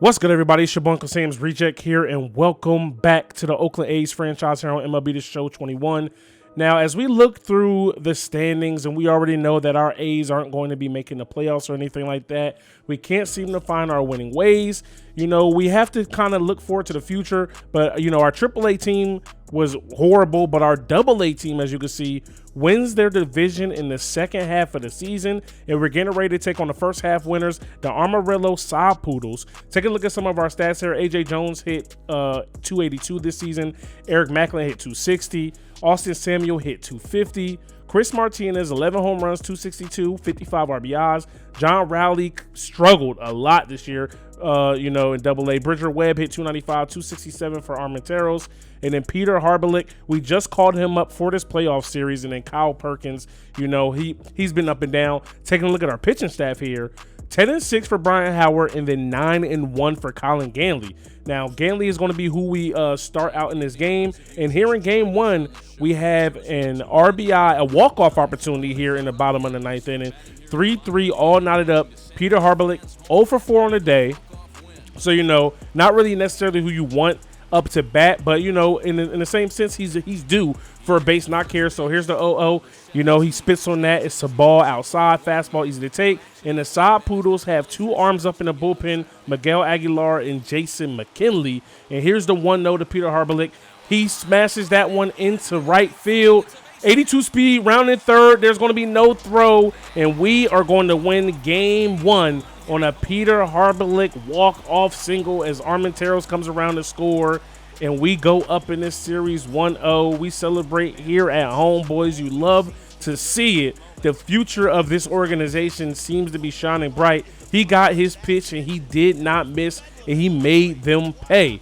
What's good, everybody? It's your boy UncleSamsReject here, and welcome back to the Oakland A's franchise here on MLB The Show 21. Now, as we look through the standings, and we already know that our A's aren't going to be making the playoffs or anything like that, we can't seem to find our winning ways. You know, we have to kind of look forward to the future, but, you know, our AAA team was horrible, but our AA team, as you can see, wins their division in the second half of the season, and we're getting ready to take on the first half winners, the Amarillo Sod Poodles. Take a look at some of our stats here. AJ Jones hit 282 this season. Eric Macklin hit 260. Austin Samuel hit 250. Chris Martinez, 11 home runs, 262, 55 RBIs. John Rowley struggled a lot this year, you know, in AA. Bridger Webb hit 295, 267 for Armenteros. And then Peter Harbelick, we just called him up for this playoff series. And then Kyle Perkins, you know, he's been up and down. Taking a look at our pitching staff here. 10-6 for Brian Howard, and then 9-1 for Colin Ganley. Now, Ganley is going to be who we start out in this game. And here in game one, we have an RBI, a walk-off opportunity here in the bottom of the ninth inning. 3-3, all knotted up. Peter Harbelick, 0 for 4 on the day. So, you know, not really necessarily who you want up to bat, but, you know, in the same sense, he's due for a base knock here. So here's the 0-0. You know, he spits on that. It's a ball outside, fastball, easy to take. And the Sod Poodles have two arms up in the bullpen, Miguel Aguilar and Jason McKinley. And here's the 1-0 to Peter Harbelick. He smashes that one into right field. 82 speed, rounded third. There's going to be no throw, and we are going to win game one on a Peter Harbelick walk-off single as Armenteros comes around to score, and we go up in this series 1-0. We celebrate here at home, boys. You love to see it. The future of this organization seems to be shining bright. He got his pitch, and he did not miss, and he made them pay.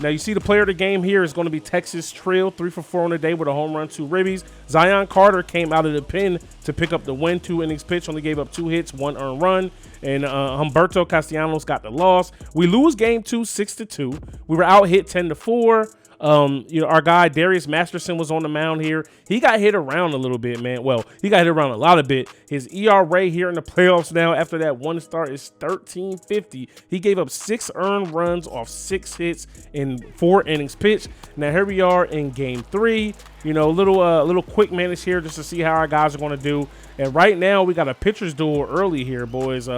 Now, you see the player of the game here is going to be Texas Trill, 3 for 4 on the day with a home run, 2 ribbies. Zion Carter came out of the pen to pick up the win, 2 innings pitched, only gave up 2 hits, 1 earned run. And Humberto Castellanos got the loss. We lose game 2, 6-2. We were out hit 10-4. You know, our guy Darius Masterson was on the mound here. He got hit around a little bit, man. Well, he got hit around a lot of bit. His ERA here in the playoffs now after that one start is 13.50. He gave up 6 earned runs off 6 hits in 4 innings pitched. Now here we are in game 3. You know, little quick manage here just to see how our guys are going to do. And right now we got a pitcher's duel early here, boys.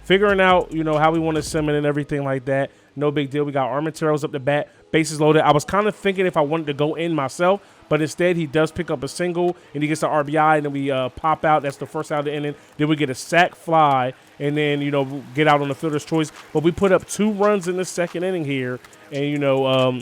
Figuring out, you know, how we want to sim it and everything like that. No big deal. We got Armenteros up the bat, bases loaded. I was kind of thinking if I wanted to go in myself, but instead he does pick up a single, and he gets the RBI, and then we pop out. That's the first out of the inning. Then we get a sac fly, and then, you know, get out on the fielder's choice. But we put up 2 runs in the second inning here, and, you know,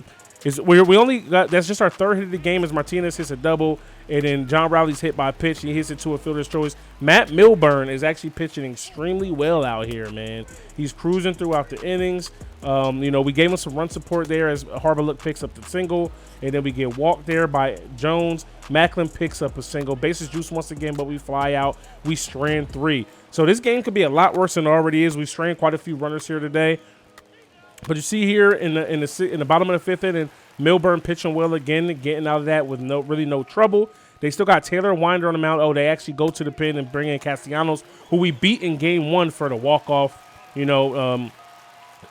we only got, that's just our third hit of the game as Martinez hits a double, and then John Rowley's hit by a pitch. He hits it to a fielder's choice. Matt Milburn is actually pitching extremely well out here, man. He's cruising throughout the innings. You know, we gave him some run support there as Harbelick picks up the single, and then we get walked there by Jones. Macklin picks up a single. Bases juice once again, but we fly out. We strand 3. So this game could be a lot worse than it already is. We strand quite a few runners here today. But you see here in the bottom of the 5th inning, Milburn pitching well again, getting out of that with no trouble. They still got Taylor Winder on the mound. Oh, they actually go to the pen and bring in Castellanos, who we beat in game 1 for the walk-off. You know,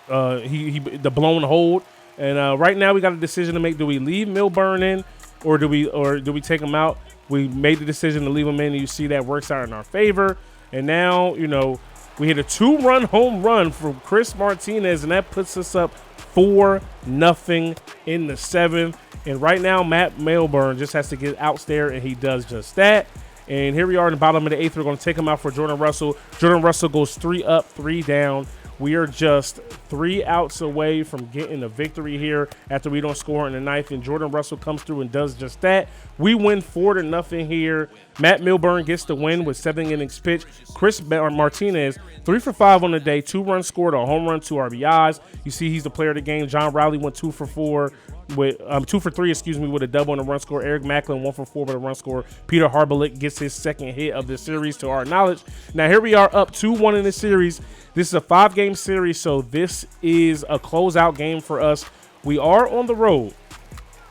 the blown hold. And right now we got a decision to make. Do we leave Milburn in, or do we take him out? We made the decision to leave him in, and you see that works out in our favor. And now, you know, we hit a 2-run home run from Chris Martinez, and that puts us up 4-0 in the 7th. And right now, Matt Milburn just has to get out there, and he does just that. And here we are in the bottom of the 8th. We're going to take him out for Jordan Russell. Jordan Russell goes 3 up, 3 down. We are just 3 outs away from getting a victory here after we don't score in the 9th, and Jordan Russell comes through and does just that. We win 4-0 here. Matt Milburn gets the win with 7 innings pitched. Chris Martinez, 3 for 5 on the day, 2 runs scored, a home run, 2 RBIs. You see he's the player of the game. John Rowley went 2 for 4 with 2 for 3, with a double and a run score. Eric Macklin 1 for 4 with a run score. Peter Harbelick gets his 2nd hit of the series to our knowledge. Now here we are up 2-1 in the series. This is a 5-game series, so this is a closeout game for us. We are on the road,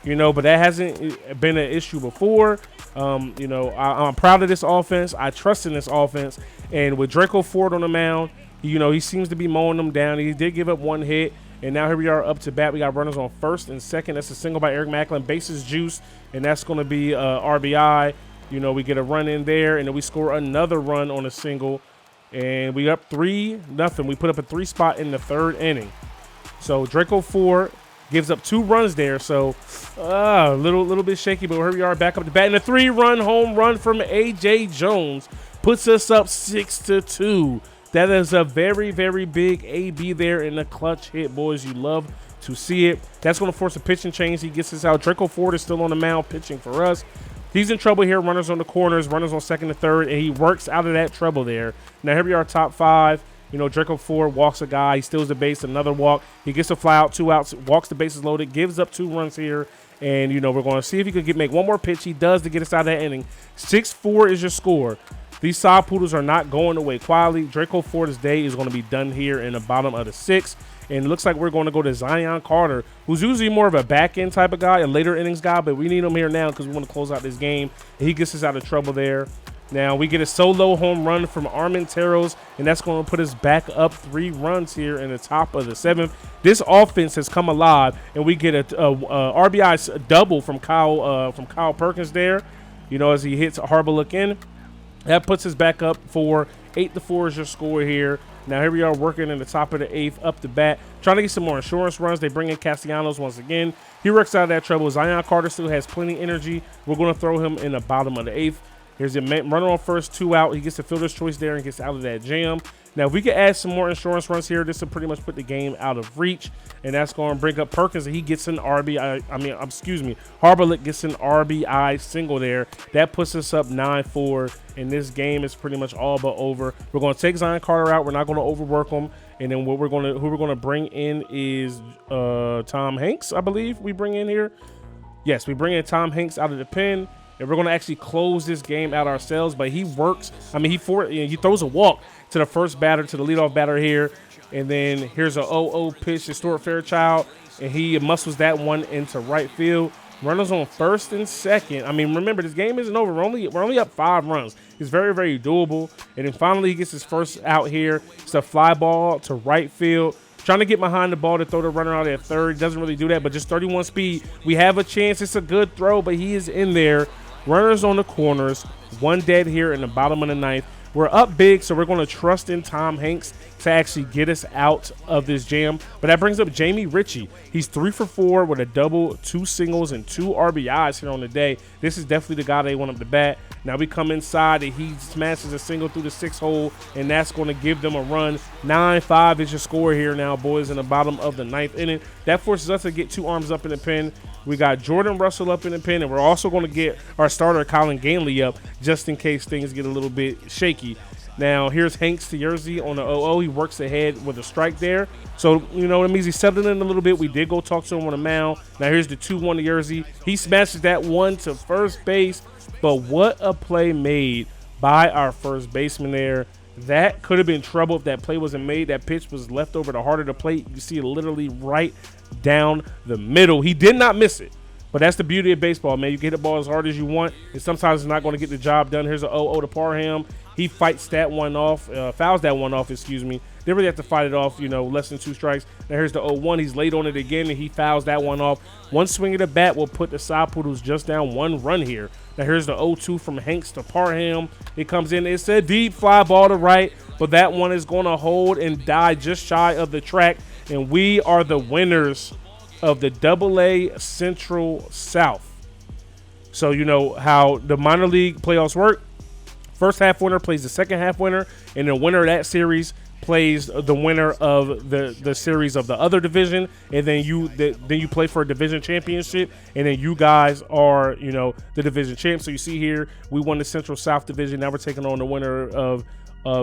you know, but that hasn't been an issue before. You know, I'm proud of this offense. I trust in this offense. And with Draco Ford on the mound, He seems to be mowing them down. He did give up one hit. And now here we are up to bat. We got runners on first and second. That's a single by Eric Macklin. Bases juice, and that's going to be RBI. We get a run in there, and then we score another run on a single. And we up 3-0. We put up a 3 spot in the third inning. So Draco 4 gives up 2 runs there. So a little bit shaky, but here we are back up to bat. And a 3-run home run from A.J. Jones puts us up 6-2. That is a very, very big AB there in the clutch hit, boys. You love to see it. That's going to force a pitching change. He gets us out. Draco Ford is still on the mound pitching for us. He's in trouble here. Runners on the corners, runners on second and third, and he works out of that trouble there. Now here we are, top 5. Draco Ford walks a guy. He steals the base, another walk. He gets a fly out, 2 outs, walks the bases loaded, gives up 2 runs here. And, we're going to see if he could make one more pitch. He does to get us out of that inning. 6-4 is your score. These side poodles are not going away quietly. Draco Ford's day is going to be done here in the bottom of the 6th. And it looks like we're going to go to Zion Carter, who's usually more of a back-end type of guy, a later innings guy, but we need him here now because we want to close out this game. And he gets us out of trouble there. Now we get a solo home run from Armenteros, and that's going to put us back up 3 runs here in the top of the 7th. This offense has come alive, and we get a RBI double from Kyle Perkins there, as he hits a harbor look in. That puts us back up for 8-4 is your score here. Now here we are working in the top of the 8th up the bat, trying to get some more insurance runs. They bring in Castellanos once again. He works out of that trouble. Zion Carter still has plenty of energy. We're going to throw him in the bottom of the 8th. Here's a runner on first, 2 out. He gets a fielder's choice there and gets out of that jam. Now, if we could add some more insurance runs here, this will pretty much put the game out of reach. And that's going to bring up Perkins, and he gets an RBI. Harberlick gets an RBI single there. That puts us up 9-4. And this game is pretty much all but over. We're going to take Zion Carter out. We're not going to overwork him. And then who we're going to bring in is Tom Hanks, I believe we bring in here. Yes, we bring in Tom Hanks out of the pen. And we're going to actually close this game out ourselves. But he works. He throws a walk to the first batter, to the leadoff batter here. And then here's a 0-0 pitch to Stuart Fairchild. And he muscles that one into right field. Runners on first and second. Remember, this game isn't over. We're only up 5 runs. It's very, very doable. And then finally he gets his first out here. It's a fly ball to right field. Trying to get behind the ball to throw the runner out at third. Doesn't really do that, but just 31 speed. We have a chance. It's a good throw, but he is in there. Runners on the corners, 1 dead here in the bottom of the 9th. We're up big, so we're going to trust in Tom Hanks to actually get us out of this jam. But that brings up Jamie Ritchie. He's 3 for 4 with a double, 2 singles, and 2 RBIs here on the day. This is definitely the guy they want up to bat. Now we come inside, and he smashes a single through the 6th hole, and that's going to give them a run. 9-5 is your score here now, boys, in the bottom of the 9th inning. That forces us to get 2 arms up in the pen. We got Jordan Russell up in the pen, and we're also going to get our starter Colin Ganley up just in case things get a little bit shaky. Now, here's Hanks to Yerzy on the 0-0. He works ahead with a strike there. So, it means he's settling in a little bit. We did go talk to him on the mound. Now, here's the 2-1 to Yerzy. He smashes that one to first base. But what a play made by our first baseman there. That could have been trouble if that play wasn't made. That pitch was left over the heart of the plate. You see it literally right down the middle. He did not miss it. But that's the beauty of baseball, man. You can hit the ball as hard as you want, and sometimes it's not going to get the job done. Here's an 0-0 to Parham. He fights that one off, fouls that one off, excuse me. They really have to fight it off, less than 2 strikes. Now here's the 0-1. He's late on it again, and he fouls that one off. One swing of the bat will put the Side Poodles just down 1 run here. Now here's the 0-2 from Hanks to Parham. It comes in. It's a deep fly ball to right, but that one is going to hold and die just shy of the track, and we are the winners of the AA Central South. So you know how the minor league playoffs work. First half winner plays the second half winner, and the winner of that series plays the winner of the series of the other division, and then you play for a division championship, and then you guys are the division champ. So you see here we won the Central South division. Now we're taking on the winner of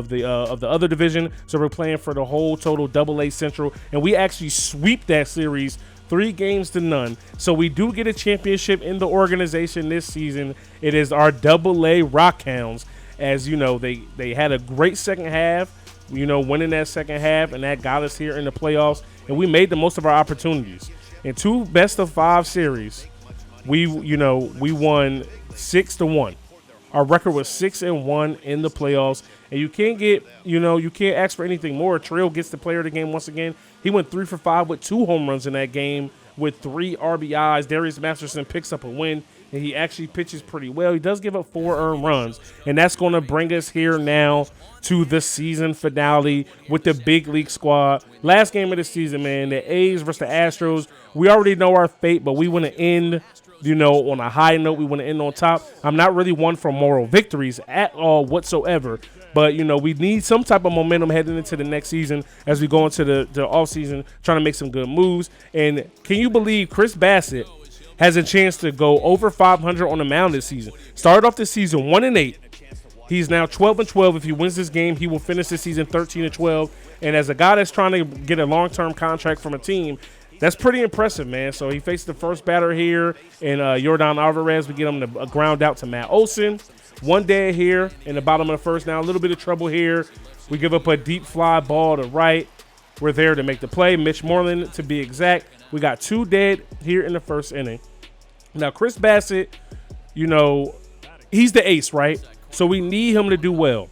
the other division. So we're playing for the whole total AA Central, and we actually sweep that series 3-0. So we do get a championship in the organization this season. It is our AA Rockhounds. As you know, they had a great second half, winning that second half, and that got us here in the playoffs, and we made the most of our opportunities. In 2 best-of-5 series, we won 6-1. Our record was 6-1 in the playoffs, and you can't get, you can't ask for anything more. Trill gets the player of the game once again. He went 3 for 5 with 2 home runs in that game with 3 RBIs. Darius Masterson picks up a win, and he actually pitches pretty well. He does give up 4 earned runs, and that's going to bring us here now to the season finale with the big league squad. Last game of the season, man, the A's versus the Astros. We already know our fate, but we want to end, on a high note. We want to end on top. I'm not really one for moral victories at all whatsoever, but, we need some type of momentum heading into the next season as we go into the offseason, trying to make some good moves. And can you believe Chris Bassett has a chance to go over 500 on the mound this season? Started off the season 1-8. He's now 12-12. If he wins this game, he will finish the season 13-12. And as a guy that's trying to get a long-term contract from a team, that's pretty impressive, man. So he faced the first batter here in Yordan Alvarez. We get him to ground out to Matt Olson. 1 dead here in the bottom of the first. Now a little bit of trouble here. We give up a deep fly ball to right. We're there to make the play. Mitch Moreland, to be exact. We got 2 dead here in the first inning. Now Chris Bassett, he's the ace, right? So we need him to do well.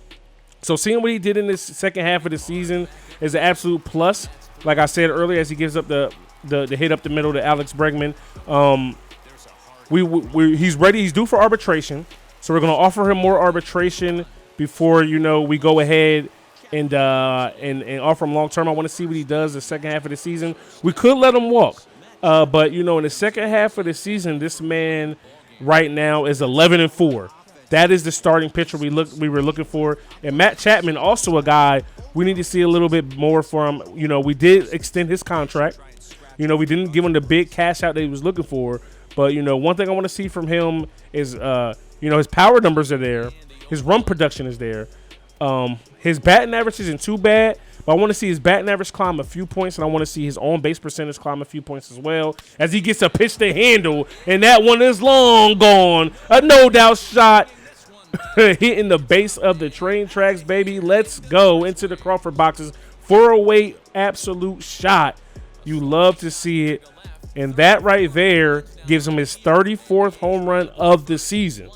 So seeing what he did in this second half of the season is an absolute plus. Like I said earlier, as he gives up the hit up the middle to Alex Bregman. He's ready. He's due for arbitration. So we're going to offer him more arbitration before, we go ahead and offer him long term. I want to see what he does the second half of the season. We could let him walk. But, in the second half of the season, this man right now is 11-4. That is the starting pitcher we were looking for. And Matt Chapman, also a guy we need to see a little bit more from. We did extend his contract. We didn't give him the big cash out that he was looking for. But, one thing I want to see from him is, his power numbers are there. His run production is there. His batting average isn't too bad. But I want to see his batting average climb a few points, and I want to see his on-base percentage climb a few points as well as he gets a pitch to handle, and that one is long gone. A no-doubt shot hitting the base of the train tracks, baby. Let's go into the Crawford boxes. 408 absolute shot. You love to see it, and that right there gives him his 34th home run of the season.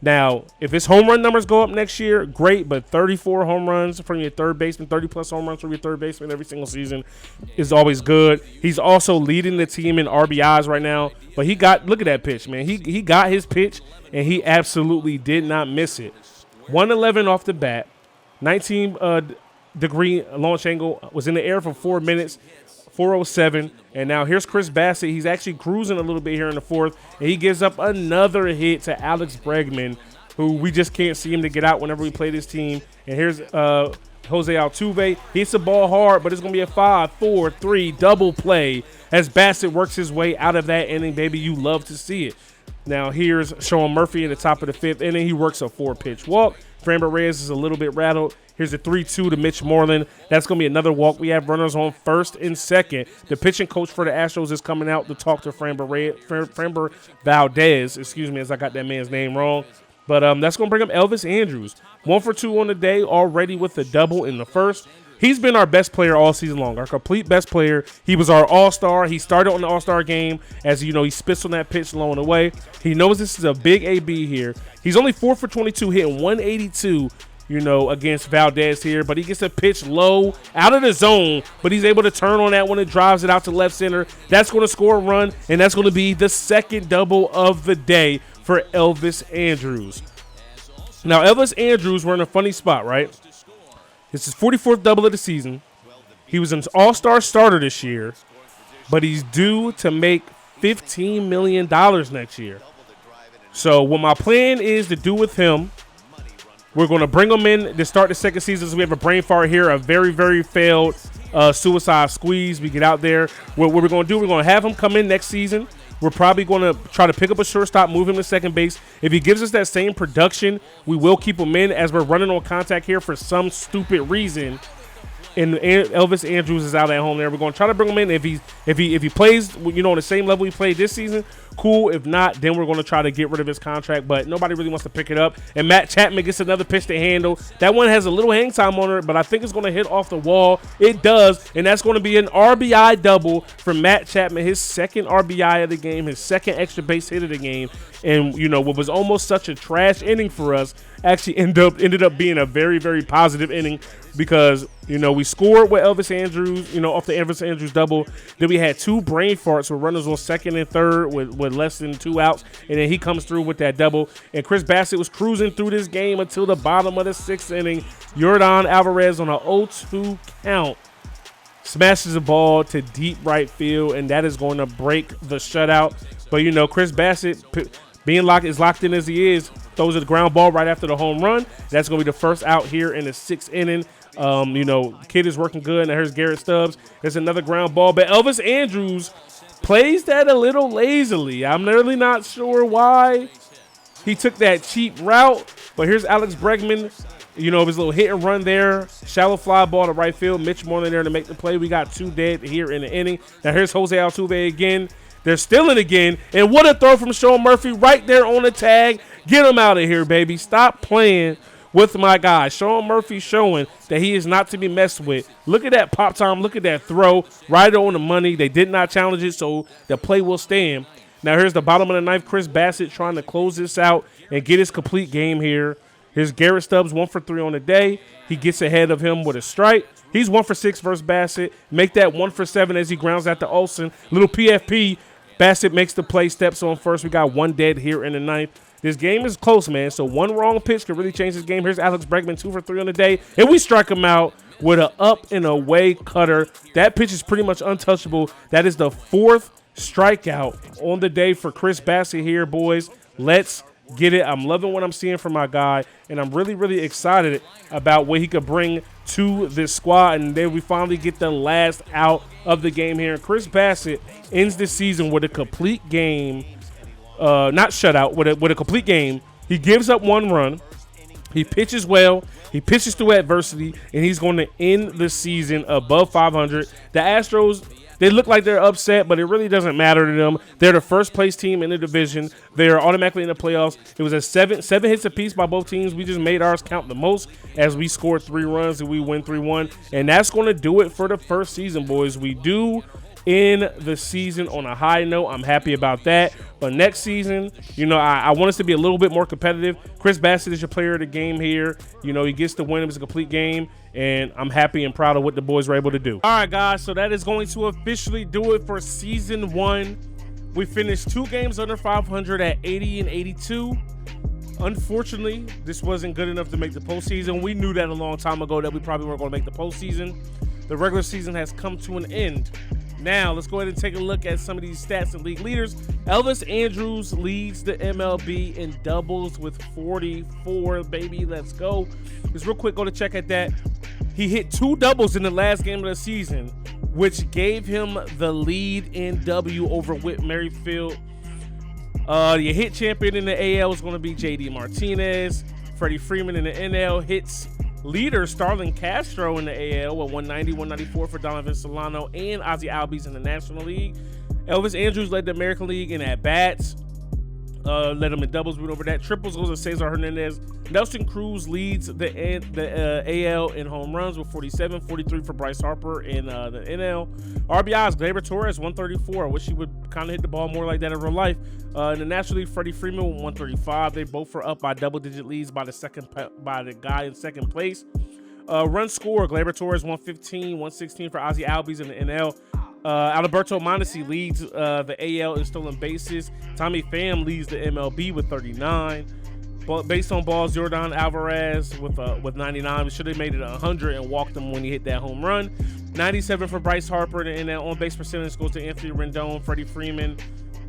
Now, if his home run numbers go up next year, great, but 34 home runs from your third baseman, 30-plus home runs from your third baseman every single season is always good. He's also leading the team in RBIs right now, but look at that pitch, man. He got his pitch, and he absolutely did not miss it. 111 off the bat, 19-degree launch angle, was in the air for 4 minutes. 407, and now here's Chris Bassett. He's actually cruising a little bit here in the fourth, and he gives up another hit to Alex Bregman, who we just can't see him to get out whenever we play this team. And here's Jose Altuve. He hits the ball hard, but it's going to be a 5-4-3 double play as Bassett works his way out of that inning, baby. You love to see it. Now here's Sean Murphy in the top of the fifth inning. He works a 4-pitch walk. Framber Reyes is a little bit rattled. Here's a 3-2 to Mitch Moreland. That's going to be another walk. We have runners on first and second. The pitching coach for the Astros is coming out to talk to Framber Valdez, as I got that man's name wrong. But that's going to bring up Elvis Andrus. 1 for 2 on the day, already with a double in the first. He's been our best player all season long, our complete best player. He was our all-star. He started on the all-star game as, he spits on that pitch low and away. He knows this is a big AB here. He's only 4 for 22, hitting 182, against Valdez here. But he gets a pitch low out of the zone, but he's able to turn on that one and drives it out to left center. That's going to score a run, and that's going to be the second double of the day for Elvis Andrus. Now, Elvis Andrus, we're in a funny spot, right? This is 44th double of the season. He was an all-star starter this year, but he's due to make $15 million next year. So what my plan is to do with him, we're going to bring him in to start the second season. So we have a brain fart here, a very, very failed suicide squeeze. We get out there. What we're going to do, we're going to have him come in next season. We're probably going to try to pick up a shortstop, move him to second base. If he gives us that same production, we will keep him in as we're running on contact here for some stupid reason. And Elvis Andrus is out at home there. We're going to try to bring him in. If he plays, on the same level he played this season, cool. If not, then we're going to try to get rid of his contract, but nobody really wants to pick it up. And Matt Chapman gets another pitch to handle. That one has a little hang time on it, but I think it's going to hit off the wall. It does, and that's going to be an RBI double for Matt Chapman, his second RBI of the game, his second extra base hit of the game. And, you know, what was almost such a trash inning for us actually ended up being a very, very positive inning because, you know, we scored with Elvis Andrus, you know, off the Elvis Andrus double. Then we had 2 brain farts with runners on second and third with less than 2 outs. And then he comes through with that double. And Chris Bassett was cruising through this game until the bottom of the 6th inning. Yordan Alvarez on an 0-2 count smashes the ball to deep right field, and that is going to break the shutout. But, you know, Chris Bassett, being locked in as he is, throws a ground ball right after the home run. That's going to be the first out here in the 6th inning. You know, kid is working good, and here's Garrett Stubbs. There's another ground ball, but Elvis Andrus plays that a little lazily. I'm really not sure why he took that cheap route, but here's Alex Bregman. You know, his little hit and run there. Shallow fly ball to right field. Mitch Moreland there to make the play. We got 2 dead here in the inning. Now here's Jose Altuve again. They're still in again. And what a throw from Sean Murphy right there on the tag. Get him out of here, baby. Stop playing with my guy. Sean Murphy showing that he is not to be messed with. Look at that pop time. Look at that throw. Right on the money. They did not challenge it, so the play will stand. Now here's the bottom of the 9th. Chris Bassett trying to close this out and get his complete game here. Here's Garrett Stubbs, 1 for 3 on the day. He gets ahead of him with a strike. He's 1 for 6 versus Bassett. Make that 1 for 7 as he grounds out to Olsen. Little PFP. Bassett makes the play, steps on first. We got 1 dead here in the 9th. This game is close, man. So 1 wrong pitch could really change this game. Here's Alex Bregman, 2 for 3 on the day. And we strike him out with an up and away cutter. That pitch is pretty much untouchable. That is the 4th strikeout on the day for Chris Bassett here, boys. Let's get it. I'm loving what I'm seeing from my guy, and I'm really, really excited about what he could bring to this squad. And then we finally get the last out of the game here. Chris Bassett ends the season with a complete game, not shutout, with a complete game. He gives up 1 run. He pitches well. He pitches through adversity, and he's going to end the season above 500. The Astros, they look like they're upset, but it really doesn't matter to them. They're the first-place team in the division. They're automatically in the playoffs. It was a seven hits apiece by both teams. We just made ours count the most as we scored 3 runs and we win 3-1. And that's going to do it for the first season, boys. We do end the season on a high note. I'm happy about that. But next season, you know, I want us to be a little bit more competitive. Chris Bassett is your player of the game here. You know, he gets to win. It was a complete game. And I'm happy and proud of what the boys were able to do. All right, guys, so that is going to officially do it for Season 1. We finished 2 games under 500 at 80 and 82. Unfortunately, this wasn't good enough to make the postseason. We knew that a long time ago that we probably weren't going to make the postseason. The regular season has come to an end. Now, let's go ahead and take a look at some of these stats and league leaders. Elvis Andrus leads the MLB in doubles with 44, baby. Let's go. Just real quick, go to check at that. He hit 2 doubles in the last game of the season, which gave him the lead in W over Whit Merrifield. The hit champion in the AL is going to be JD Martinez. Freddie Freeman in the NL hits leader Starlin Castro in the AL with 190, 194 for Donovan Solano and Ozzie Albies in the National League. Elvis Andrus led the American League in at-bats. Led him in doubles, root over that. Triples goes to Cesar Hernandez. Nelson Cruz leads the AL in home runs with 47, 43 for Bryce Harper in the NL. RBIs, Gleyber Torres, 134. I wish he would kind of hit the ball more like that in real life. In the National League, Freddie Freeman with 135. They both are up by double-digit leads by the guy in second place. Run score, Gleyber Torres, 115, 116 for Ozzie Albies in the NL. Alberto Mondesi leads the AL in stolen bases. Tommy Pham leads the MLB with 39. But based on balls, Jordan Alvarez with 99. We should have made it 100 and walked him when he hit that home run. 97 for Bryce Harper, and that on-base percentage goes to Anthony Rendon, Freddie Freeman.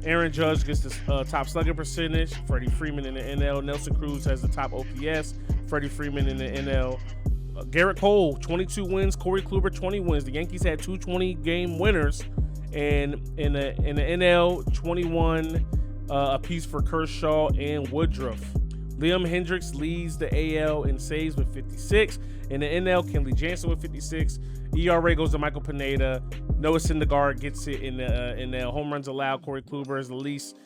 Aaron Judge gets the top slugging percentage. Freddie Freeman in the NL. Nelson Cruz has the top OPS. Freddie Freeman in the NL. Garrett Cole, 22 wins. Corey Kluber, 20 wins. The Yankees had 2 20-game winners. And in the NL, 21 apiece for Kershaw and Woodruff. Liam Hendricks leads the AL in saves with 56. In the NL, Kenley Jansen with 56. ERA goes to Michael Pineda. Noah Syndergaard gets it in the home runs allowed. Corey Kluber is the least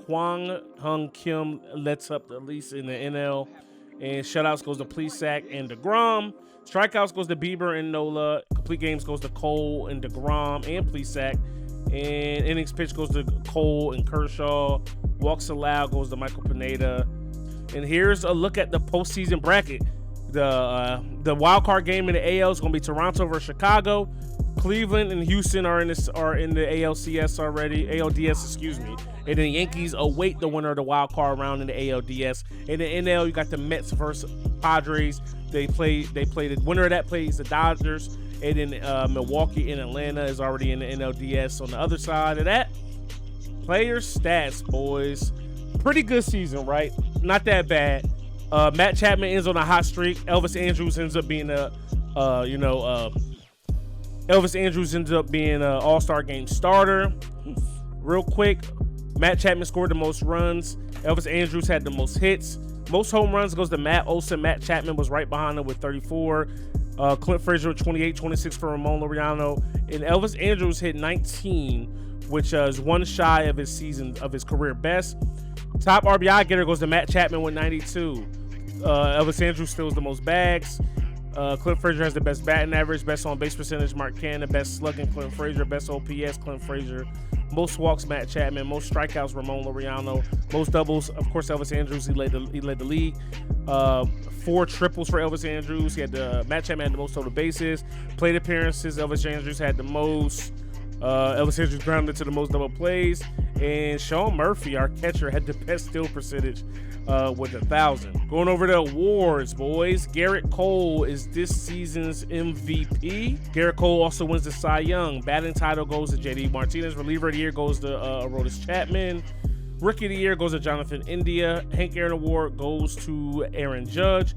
Kwang Hung Kim lets up the least in the NL. And shutouts goes to Plesac and DeGrom. Strikeouts goes to Bieber and Nola. Complete games goes to Cole and DeGrom and Plesac. And innings pitched goes to Cole and Kershaw. Walks allowed goes to Michael Pineda. And here's a look at the postseason bracket. The wild card game in the AL is going to be Toronto versus Chicago. Cleveland and Houston are in the ALCS already. ALDS, excuse me. And then the Yankees await the winner of the wild card round in the ALDS. In the NL, you got the Mets versus Padres. They play the winner of that plays the Dodgers. And then Milwaukee and Atlanta is already in the NLDS. On the other side of that, player stats, boys. Pretty good season, right? Not that bad. Matt Chapman ends on a hot streak. Elvis Andrews ends up being an All-Star Game starter. Real quick, Matt Chapman scored the most runs. Elvis Andrews had the most hits. Most home runs goes to Matt Olson. Matt Chapman was right behind him with 34. Clint Frazier with 28, 26 for Ramon Laureano. And Elvis Andrews hit 19, which is one shy of his career best. Top RBI getter goes to Matt Chapman with 92. Elvis Andrews steals the most bags. Clint Frazier has the best batting average, best on base percentage, Mark Cannon, best slugging, Clint Frazier, best OPS, Clint Frazier, most walks, Matt Chapman, most strikeouts, Ramon Laureano, most doubles, of course, Elvis Andrews, he led the league. 4 triples for Elvis Andrews. Matt Chapman had the most total bases. Plate appearances, Elvis Andrews had the most. Elvis Andrews grounded to the most double plays. And Sean Murphy, our catcher, had the best steal percentage with 1,000. Going over the awards, boys. Garrett Cole is this season's MVP. Garrett Cole also wins the Cy Young. Batting title goes to J.D. Martinez. Reliever of the year goes to Aroldis Chapman. Rookie of the year goes to Jonathan India. Hank Aaron Award goes to Aaron Judge.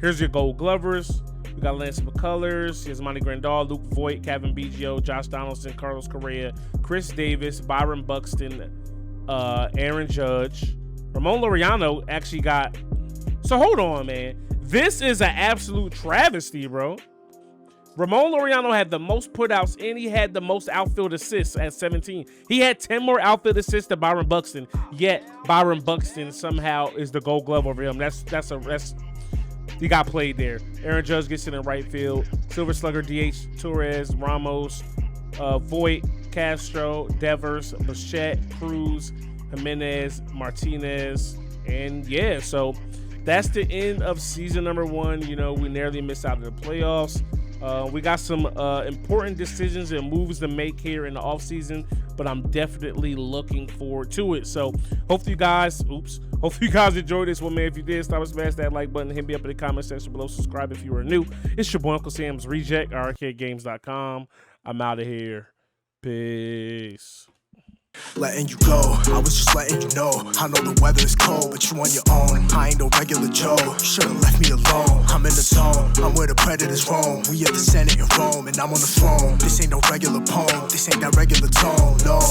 Here's your Gold Glovers. We got Lance McCullers, Yasmani Grandal, Luke Voigt, Kevin Biggio, Josh Donaldson, Carlos Correa, Chris Davis, Byron Buxton, Aaron Judge. Ramon Laureano actually got... So hold on, man. This is an absolute travesty, bro. Ramon Laureano had the most putouts and he had the most outfield assists at 17. He had 10 more outfield assists than Byron Buxton, yet Byron Buxton somehow is the Gold Glove over him. That's he got played there. Aaron Judge gets in the right field. Silver Slugger, DH, Torres, Ramos, Voigt, Castro, Devers, Bichette, Cruz, Jimenez, Martinez, and yeah, so that's the end of season number 1. You know, we narrowly missed out of the playoffs. We got some important decisions and moves to make here in the offseason, but I'm definitely looking forward to it. So hopefully you guys enjoyed this one, man. If you did, stop and smash that like button. Hit me up in the comment section below. Subscribe if you are new. It's your boy Uncle Sam's Reject, arcadegames.com. I'm out of here. Peace. Letting you go, I was just letting you know. I know the weather is cold, but you on your own. I ain't no regular Joe, you should've left me alone. I'm in the zone, I'm where the predators roam. We at the Senate in Rome, and I'm on the throne. This ain't no regular poem, this ain't that regular tone, no.